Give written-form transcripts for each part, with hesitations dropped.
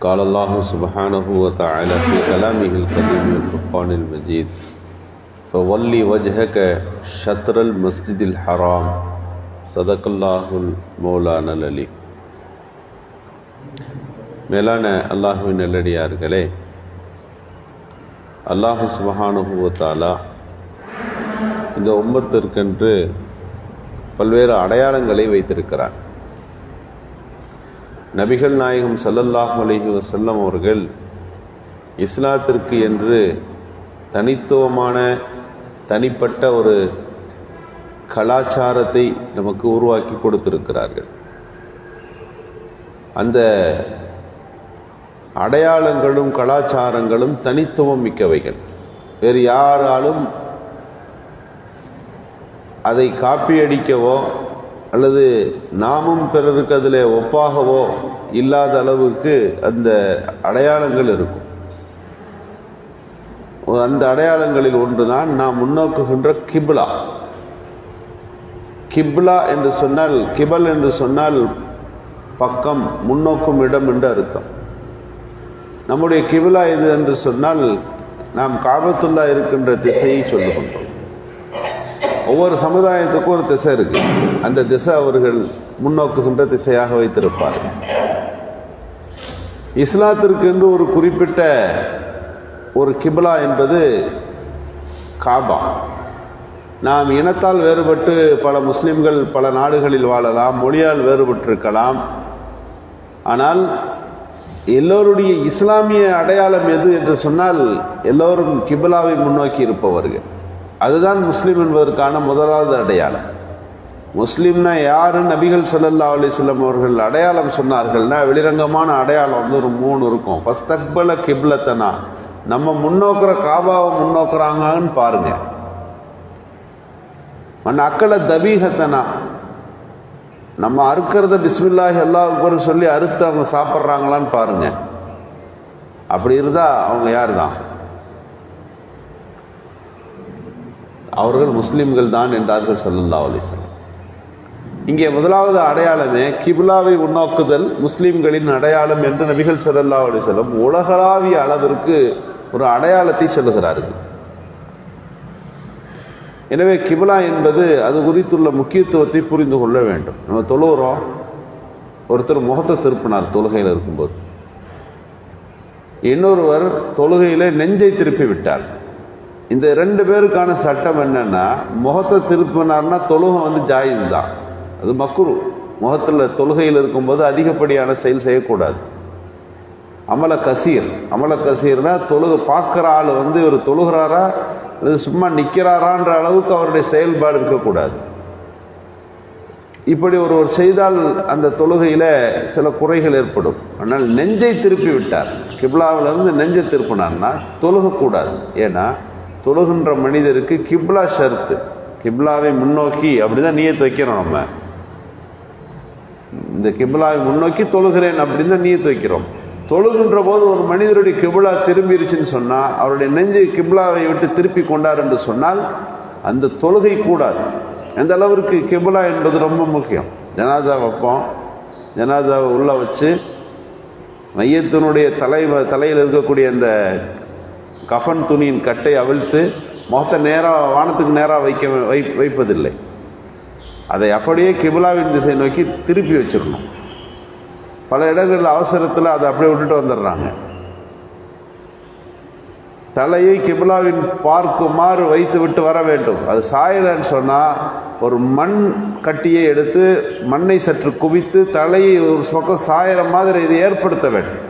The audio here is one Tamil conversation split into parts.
قال الله سبحانه وتعالى في كلامه القديم والفرقان المجيد فول وجهك شطر المسجد الحرام صدق الله المولانا العلي. மேலான அல்லாஹுவின் நல்லடியார்களே, அல்லாஹு சுப்ஹானஹு வ தஆலா இந்த உம்மத்திற்கென்று பல்வேறு அடையாளங்களை வைத்திருக்கிறார். நபிகள் நாயகம் ஸல்லல்லாஹு அலைஹி வஸல்லம் அவர்கள் இஸ்லாத்திற்கு என்று தனித்துவமான தனிப்பட்ட ஒரு கலாச்சாரத்தை நமக்கு உருவாக்கி கொடுத்திருக்கிறார்கள். அந்த அடையாளங்களும் கலாச்சாரங்களும் தனித்துவம் மிக்கவைகள். வேறு யாராலும் அதை காப்பியடிக்கவோ அல்லது நாமும் பிறருக்கு அதில் ஒப்பாகவோ இல்லாத அளவுக்கு அந்த அடையாளங்கள் இருக்கும். அந்த அடையாளங்களில் ஒன்றுதான் நாம் முன்னோக்குகின்ற கிப்லா. கிப்லா என்று சொன்னால், கிபல் என்று சொன்னால் பக்கம், முன்னோக்கும் இடம் என்று அர்த்தம். நம்முடைய கிப்லா எது என்று சொன்னால் நாம் காபத்துல்லா இருக்கின்ற திசையை சொல்லுகின்றோம். ஒவ்வொரு சமுதாயத்துக்கும் ஒரு திசை இருக்கு. அந்த திசை அவர்கள் முன்னோக்குகின்ற திசையாக வைத்திருப்பார்கள். இஸ்லாத்திற்கு என்று ஒரு குறிப்பிட்ட ஒரு கிப்லா என்பது காபா. நாம் இனத்தால் வேறுபட்டு பல முஸ்லிம்கள் பல நாடுகளில் வாழலாம், மொழியால் வேறுபட்டிருக்கலாம். ஆனால் எல்லோருடைய இஸ்லாமிய அடையாளம் எது என்று சொன்னால் எல்லோரும் கிப்லாவை முன்னோக்கி இருப்பவர்கள். அதுதான் முஸ்லீம் என்பதற்கான முதலாவது அடையாளம். முஸ்லீம்னா யாரு? நபிகள் ஸல்லல்லாஹு அலைஹி வஸல்லம் அவர்கள் அடையாளம் சொன்னார்கள்னா வெளிரங்கமான அடையாளம் வந்து ஒரு 3 இருக்கும். ஃபஸ்தக்பல கிப்லத்தனா, நம்ம முன்னோக்குற காபாவை முன்னோக்குறாங்கன்னு பாருங்க. மன் அக்கல தபீஹத்தனா, நம்ம அறுக்கிறத பிஸ்மில்லாஹி அல்லாஹ் அக்பர் சொல்லி அறுத்து அவங்க சாப்பிட்றாங்களான்னு பாருங்க. அப்படி இருந்தா அவங்க யார் தான்? அவர்கள் முஸ்லிம்கள் தான் என்றார்கள் ஸல்லல்லாஹு அலைஹி வஸல்லம். இங்கே முதலாவது அடையாளமே கிப்லாவை முன்னோக்குதல் முஸ்லிம்களின் அடையாளம் என்று நபிகள் ஸல்லல்லாஹு அலைஹி வஸல்லம் உலகளாவிய அளவிற்கு ஒரு அடையாளத்தை சொல்லுகிறார்கள். எனவே கிப்லா என்பது அது குறித்துள்ள முக்கியத்துவத்தை புரிந்து கொள்ள வேண்டும். நம்ம தொழுகிறோம், ஒருத்தர் முகத்தை திருப்பினார் தொழுகையில் இருக்கும்போது, இன்னொருவர் தொழுகையிலே நெஞ்சை திருப்பி விட்டார். இந்த 2 பேருக்கான சட்டம் என்னன்னா, முகத்தை திருப்பினார்னா தொழுகை வந்து ஜாயிஸ் தான், அது மக்ரூ. முகத்தில் தொழுகையில் இருக்கும்போது அதிகப்படியான செயல் செய்யக்கூடாது. அமல கசீர்னா தொழுகை பார்க்குற ஆள் வந்து இவர் தொழுகிறாரா அல்லது சும்மா நிற்கிறாரான்ற அளவுக்கு அவருடைய செயல்பாடு இருக்கக்கூடாது. இப்படி ஒருவர் செய்தால் அந்த தொழுகையில் சில குறைகள் ஏற்படும். ஆனால் நெஞ்சை திருப்பி விட்டார், கிப்லாவிலிருந்து நெஞ்சை திருப்பினார்னா தொழுகக்கூடாது. ஏன்னா தொழுகின்ற மனிதருக்கு கிப்லா ஷர்த்து. கிப்லாவை முன்னோக்கி அப்படிதான் நியத்து வைக்கிறோம். நம்ம இந்த கிப்லாவை முன்னோக்கி தொழுகிறேன் அப்படின்னு தான் நியத்து வைக்கிறோம். தொழுகின்ற போது ஒரு மனிதருடைய கிப்லா திரும்பிருச்சுன்னு சொன்னால், அவருடைய நெஞ்சு கிப்லாவை விட்டு திருப்பி கொண்டார் என்று சொன்னால் அந்த தொழுகை கூடாது. எந்த அளவிற்கு கிப்லா என்பது ரொம்ப முக்கியம். ஜனாதா வைப்போம், ஜனாதாவை உள்ள வச்சு மையத்தினுடைய தலையில் இருக்கக்கூடிய அந்த கஃன் துணியின் கட்டை அவிழ்த்து முகத்தை நேராக வானத்துக்கு நேராக வைப்பதில்லை. அதை அப்படியே கிப்லாவின் திசை நோக்கி திருப்பி வச்சிடணும். பல இடங்களில் அவசரத்தில் அதை அப்படியே விட்டுட்டு வந்துடுறாங்க. தலையை கிப்லாவின் பார்க்குமாறு வைத்து விட்டு வர வேண்டும். அது சாயலன்னு சொன்னால் ஒரு மண் கட்டியை எடுத்து மண்ணை சற்று குவித்து தலையை ஒரு பக்கம் சாயிற மாதிரி இதை ஏற்படுத்த வேண்டும்.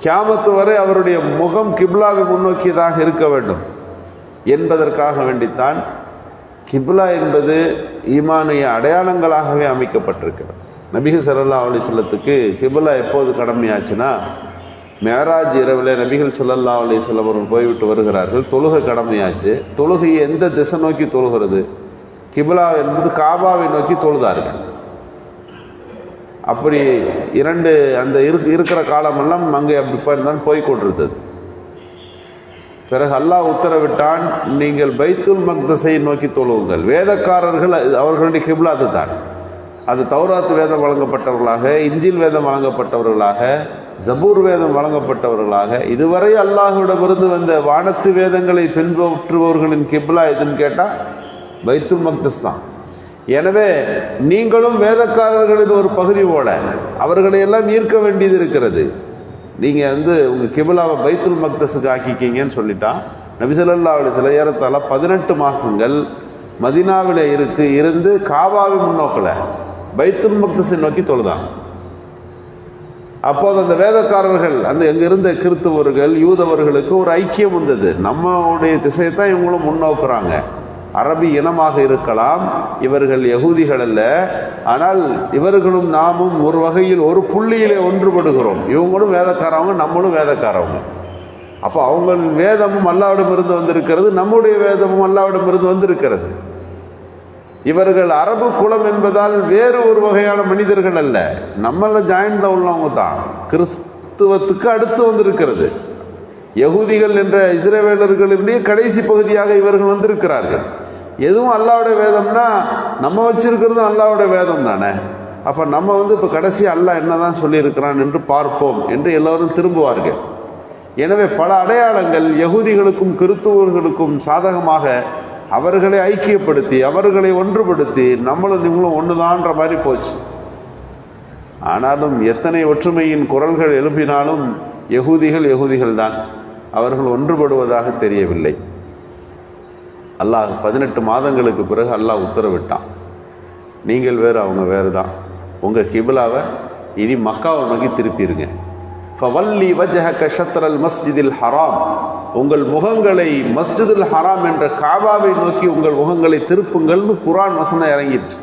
கியாமத்து வரை அவருடைய முகம் கிப்லாவை முன்னோக்கியதாக இருக்க வேண்டும் என்பதற்காக வேண்டித்தான் கிப்லா என்பது ஈமானிய அடையாளங்களாகவே அமைக்கப்பட்டிருக்கிறது. நபிகள் ஸல்லல்லாஹு அலைஹி வஸல்லத்துக்கு கிப்லா எப்போது கடமையாச்சுன்னா, மேராஜ் இரவில் நபிகள் ஸல்லல்லாஹு அலைஹி வஸல்லம் அவர்கள் போய்விட்டு வருகிறார்கள். தொழுகை கடமையாச்சு. தொழுகையை எந்த திசை நோக்கி தொழுகிறது? கிப்லா என்பது காபாவை நோக்கி தொழுதார்கள். அப்படி அந்த இருக்கிற காலமெல்லாம் அங்கே அப்படி தான் போய்கொண்டிருந்தது. பிறகு அல்லாஹ் உத்தரவிட்டான், நீங்கள் பைத்துல் மக்தஸை நோக்கி தொழுவுங்கள். வேதக்காரர்கள் அவர்களுடைய கிப்லா அதுதான். அது தௌராத் வேதம் வழங்கப்பட்டவர்களாக, இஞ்சில் வேதம் வழங்கப்பட்டவர்களாக, ஜபூர் வேதம் வழங்கப்பட்டவர்களாக, இதுவரை அல்லாஹ்விடமிருந்து வந்த வானத்து வேதங்களை பின்பற்றுபவர்களின் கிப்லா எதுன்னு கேட்டால் பைத்துல் மக்தஸ் தான். எனவே நீங்களும் வேதக்காரர்களின் ஒரு பகுதி போல அவர்களை எல்லாம் ஈர்க்க வேண்டியது இருக்கிறது. நீங்கள் உங்கள் கிபிலாவை பைத்துல் மக்தஸுக்கு ஆக்கிக்கிங்கன்னு சொல்லிட்டான். நபி ஸல்லல்லாஹு அலைஹி வஸல்லம் ஏறத்தாழ 18 மாதங்கள் மதீனாவில் இருந்து காபாவை முன்னோக்கல பைத்துல் மக்தஸை நோக்கி தொழுதான். அப்போது அந்த வேதக்காரர்கள் எங்க இருந்த கிறிஸ்தவர்கள் யூதவர்களுக்கு ஒரு ஐக்கியம் வந்தது. நம்மளுடைய திசையை தான் இவங்களும் முன்னோக்குறாங்க. அரபி இனமாக இருக்கலாம், இவர்கள் யகூதிகள் அல்ல, ஆனால் இவர்களும் நாமும் ஒரு வகையில் ஒரு புள்ளியிலே ஒன்றுபடுகிறோம். இவங்களும் வேதக்காரவங்க, நம்மளும் வேதக்காரவங்க. அப்போ அவங்க வேதமும் அல்லாஹ்விடமிருந்து வந்திருக்கிறது, நம்முடைய வேதமும் அல்லாஹ்விடமிருந்து வந்திருக்கிறது. இவர்கள் அரபு குலம் என்பதால் வேறு ஒரு வகையான மனிதர்கள் அல்ல, நம்மள ஜாயின்ல உள்ளவங்க தான். கிறிஸ்துவத்துக்கு அடுத்து வந்திருக்கிறது. யகூதிகள் என்ற இஸ்ரவேலர்களுடைய கடைசி பகுதியாக இவர்கள் வந்திருக்கிறார்கள். எதுவும் அல்லாஹ்வுடைய வேதம்னா நம்ம வச்சிருக்கிறதும் அல்லாஹ்வுடைய வேதம் தானே. அப்போ நம்ம இப்போ கடைசி அல்லாஹ் என்னதான் சொல்லியிருக்கிறான் என்று பார்ப்போம் என்று எல்லோரும் திரும்புவார்கள். எனவே பல அடையாளங்கள் யகூதிகளுக்கும் கிறிஸ்துவர்களுக்கும் சாதகமாக அவர்களை ஐக்கியப்படுத்தி அவர்களை ஒன்றுபடுத்தி நம்மளும் நீங்களும் ஒன்றுதான்ற மாதிரி போச்சு. ஆனாலும் எத்தனை ஒற்றுமையின் குரல்கள் எழுப்பினாலும் யகூதிகள் தான், அவர்கள் ஒன்றுபடுவதாக தெரியவில்லை. அல்லாஹ் 18 மாதங்களுக்கு பிறகு அல்லாஹ் உத்தரவிட்டான், நீங்கள் வேறு அவங்க வேறு தான், உங்கள் கிபிலாவை இனி மக்காவை நோக்கி திருப்பிடுங்க. ஃபவல்லி வஜஹக ஷத்ரல் மஸ்ஜிதில் ஹராம், உங்கள் முகங்களை மஸ்ஜிதுல் ஹராம் என்ற காபாவை நோக்கி உங்கள் முகங்களை திருப்புங்கள்னு குர்ஆன் வசனம் இறங்கிருச்சு.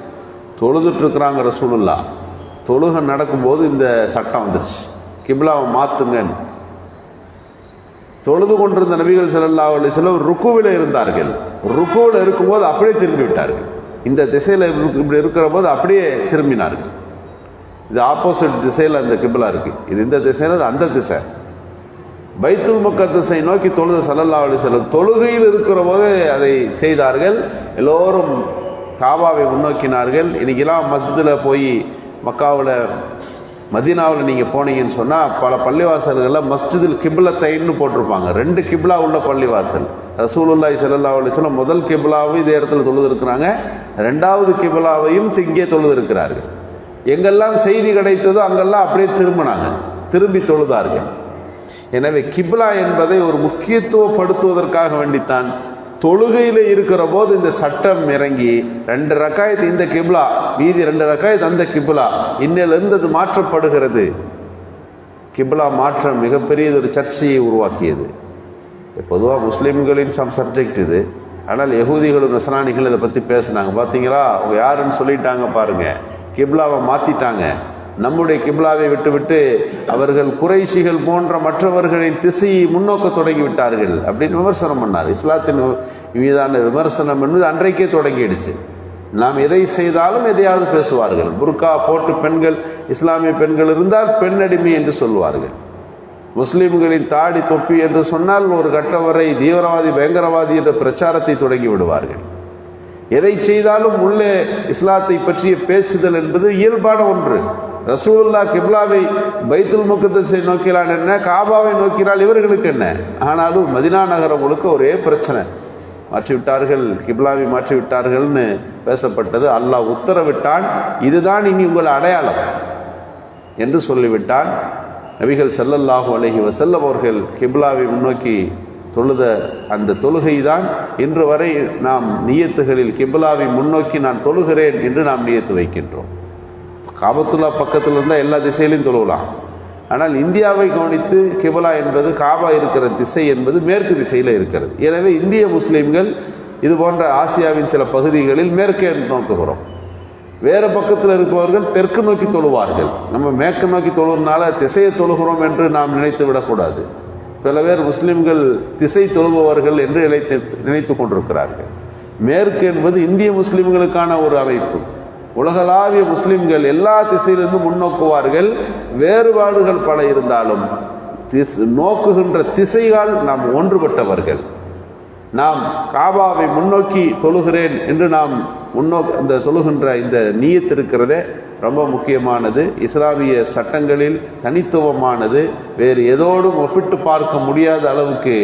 தொழுதுட்ருக்குறாங்க ரசூலுல்லாஹ். தொழுகை நடக்கும்போது இந்த சட்டம் வந்துருச்சு, கிபிலாவை மாற்றுங்கன்னு. தொழுது கொண்டிருந்த நபிகள் ஸல்லல்லாஹு அலைஹி வஸல்லம் ருக்குவில் இருந்தார்கள். ருக்குவில் இருக்கும்போது அப்படியே திரும்பி விட்டார்கள். இந்த திசையில் இப்படி இருக்கிற போது அப்படியே திரும்பினார்கள். இது ஆப்போசிட் திசையில் அந்த கிபிலா இருக்குது. இது இந்த திசையில், அது அந்த திசை. பைத்துல் முக்கத்தஸை நோக்கி தொழுத ஸல்லல்லாஹு அலைஹி வஸல்லம் தொழுகையில் இருக்கிற போது அதை செய்தார்கள். எல்லோரும் காபாவை முன்னோக்கினார்கள். இன்றைக்கெல்லாம் மஸ்ஜிதில் போய் மக்காவில் மதீனாவில் நீங்கள் போனீங்கன்னு சொன்னால் பல பள்ளிவாசல்களில் மஸ்ஜிதுல் கிப்லத்தைன்னு போட்டிருப்பாங்க. 2 கிப்லா உள்ள பள்ளிவாசல். ரசூலுல்லாஹி ஸல்லல்லாஹு அலைஹி வஸல்லம் முதல் கிப்லாவும் இதே இடத்துல தொழுது இருக்கிறாங்க, 2வது கிப்லாவையும் இங்கே தொழுது இருக்கிறார்கள். எங்கெல்லாம் செய்தி கிடைத்ததோ அங்கெல்லாம் அப்படியே திரும்பி தொழுதார்கள். எனவே கிப்லா என்பதை ஒரு முக்கியத்துவப்படுத்துவதற்காக வேண்டித்தான் தொழுகையில் இருக்கிற போது இந்த சட்டம் இறங்கி 2 ரக்காயத்து இந்த கிப்லா, மீதி 2 ரக்காயத்து அந்த கிப்லா, இன்னிலிருந்து அது மாற்றப்படுகிறது. கிப்லா மாற்றம் மிகப்பெரிய ஒரு சர்ச்சையை உருவாக்கியது. பொதுவாக முஸ்லீம்களின் சப்ஜெக்ட் இது. ஆனால் யகூதிகளும் நஸ்ரானிகள் இதை பற்றி பேசினாங்க. பார்த்தீங்களா, அவங்க யாருன்னு சொல்லிட்டாங்க பாருங்க, கிப்லாவை மாற்றிட்டாங்க. நம்முடைய கிப்லாவை விட்டுவிட்டு அவர்கள் குறைஷிகள் போன்ற மற்றவர்களின் திசையை முன்னோக்க தொடங்கி விட்டார்கள் அப்படின்னு விமர்சனம் பண்ணார். இஸ்லாத்தின் மீதான விமர்சனம் என்பது அன்றைக்கே தொடங்கிடுச்சு. நாம் எதை செய்தாலும் எதையாவது பேசுவார்கள். புர்கா போட்டு பெண்கள், இஸ்லாமிய பெண்கள் இருந்தால் பெண் அடிமை என்று சொல்வார்கள். முஸ்லீம்களின் தாடி தொப்பி என்று சொன்னால் ஒரு கட்டம் வரை தீவிரவாதி பயங்கரவாதி என்ற பிரச்சாரத்தை தொடங்கி விடுவார்கள். எதை செய்தாலும் உள்ளே இஸ்லாத்தை பற்றிய பேசுதல் என்பது இயல்பான ஒன்று. ரசூலுல்லாஹ் கிப்லாவை பைத்துல் முக்கத்தஸை நோக்கினான் என்ன, காபாவை நோக்கினால் இவர்களுக்கு என்ன? ஆனாலும் மதினா நகரம் முழுக்க ஒரே பிரச்சனை. மாற்றிவிட்டார்கள், கிப்லாவை மாற்றிவிட்டார்கள்னு பேசப்பட்டது. அல்லாஹ் உத்தரவிட்டான், இதுதான் இனி உங்கள் அடையாளம் என்று சொல்லிவிட்டான். நபிகள் ஸல்லல்லாஹு அலைஹி வஸல்லம் அவர்கள் கிப்லாவை முன்னோக்கி தொழுத அந்த தொழுகை தான் இன்று வரை நாம் நியத்துகளில் கிப்லாவை முன்னோக்கி நான் தொழுகிறேன் என்று நாம் நியத்து வைக்கின்றோம். காபத்துல்லா பக்கத்தில் இருந்தால் எல்லா திசையிலையும் தொழுகலாம். ஆனால் இந்தியாவை கவனித்து கிப்லா என்பது காபா இருக்கிற திசை என்பது மேற்கு திசையில் இருக்கிறது. எனவே இந்திய முஸ்லீம்கள் இது போன்ற ஆசியாவின் சில பகுதிகளில் மேற்கே நோக்குகிறோம். வேறு பக்கத்தில் இருப்பவர்கள் தெற்கு நோக்கி தொழுவார்கள். நம்ம மேற்கு நோக்கி தொழுகிறனால திசையை தொழுகிறோம் என்று நாம் நினைத்து விடக்கூடாது. சில பேர் முஸ்லிம்கள் திசை தொழுபவர்கள் என்று நினைத்து கொண்டிருக்கிறார்கள். மேற்கு என்பது இந்திய முஸ்லிம்களுக்கான ஒரு அமைப்பு. உலகளாவிய முஸ்லிம்கள் எல்லா திசையிலிருந்து முன்னோக்குவார்கள். வேறுபாடுகள் பல இருந்தாலும் நோக்குகின்ற திசைகள் நாம் ஒன்றுபட்டவர்கள். நாம் காபாவை முன்னோக்கி தொழுகிறேன் என்று நாம் இந்த தொழுகின்ற இந்த நீயத் இருக்கிறதே ரொம்ப முக்கியமானது. இஸ்லாமிய சட்டங்களில் தனித்துவமானது. வேறு எதோடும் ஒப்பிட்டு பார்க்க முடியாத அளவுக்கு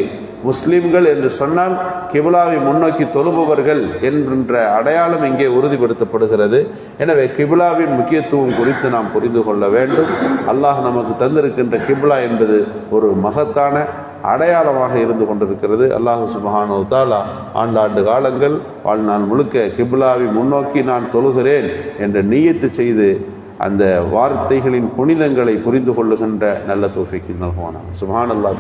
முஸ்லிம்கள் என்று சொன்னால் கிபிலாவை முன்னோக்கி தொழுபவர்கள் என்கின்ற அடையாளம் இங்கே உறுதிப்படுத்தப்படுகிறது. எனவே கிபிலாவின் முக்கியத்துவம் குறித்து நாம் புரிந்து கொள்ள வேண்டும். அல்லாஹ் நமக்கு தந்திருக்கின்ற கிபிலா என்பது ஒரு மகத்தான அடையாளமாக இருந்து கொண்டிருக்கிறது. அல்லாஹ் சுப்ஹானஹு வ தஆலா ஆண்டாண்டு காலங்கள் வாழ்நாள் முழுக்க கிபிலாவை முன்னோக்கி நான் தொழுகிறேன் என்ற நியத்து செய்து அந்த வார்த்தைகளின் புனிதங்களை புரிந்து கொள்ளுகின்ற நல்ல தௌஃபீக் நல்குவானாக. சுப்ஹானல்லாஹ்.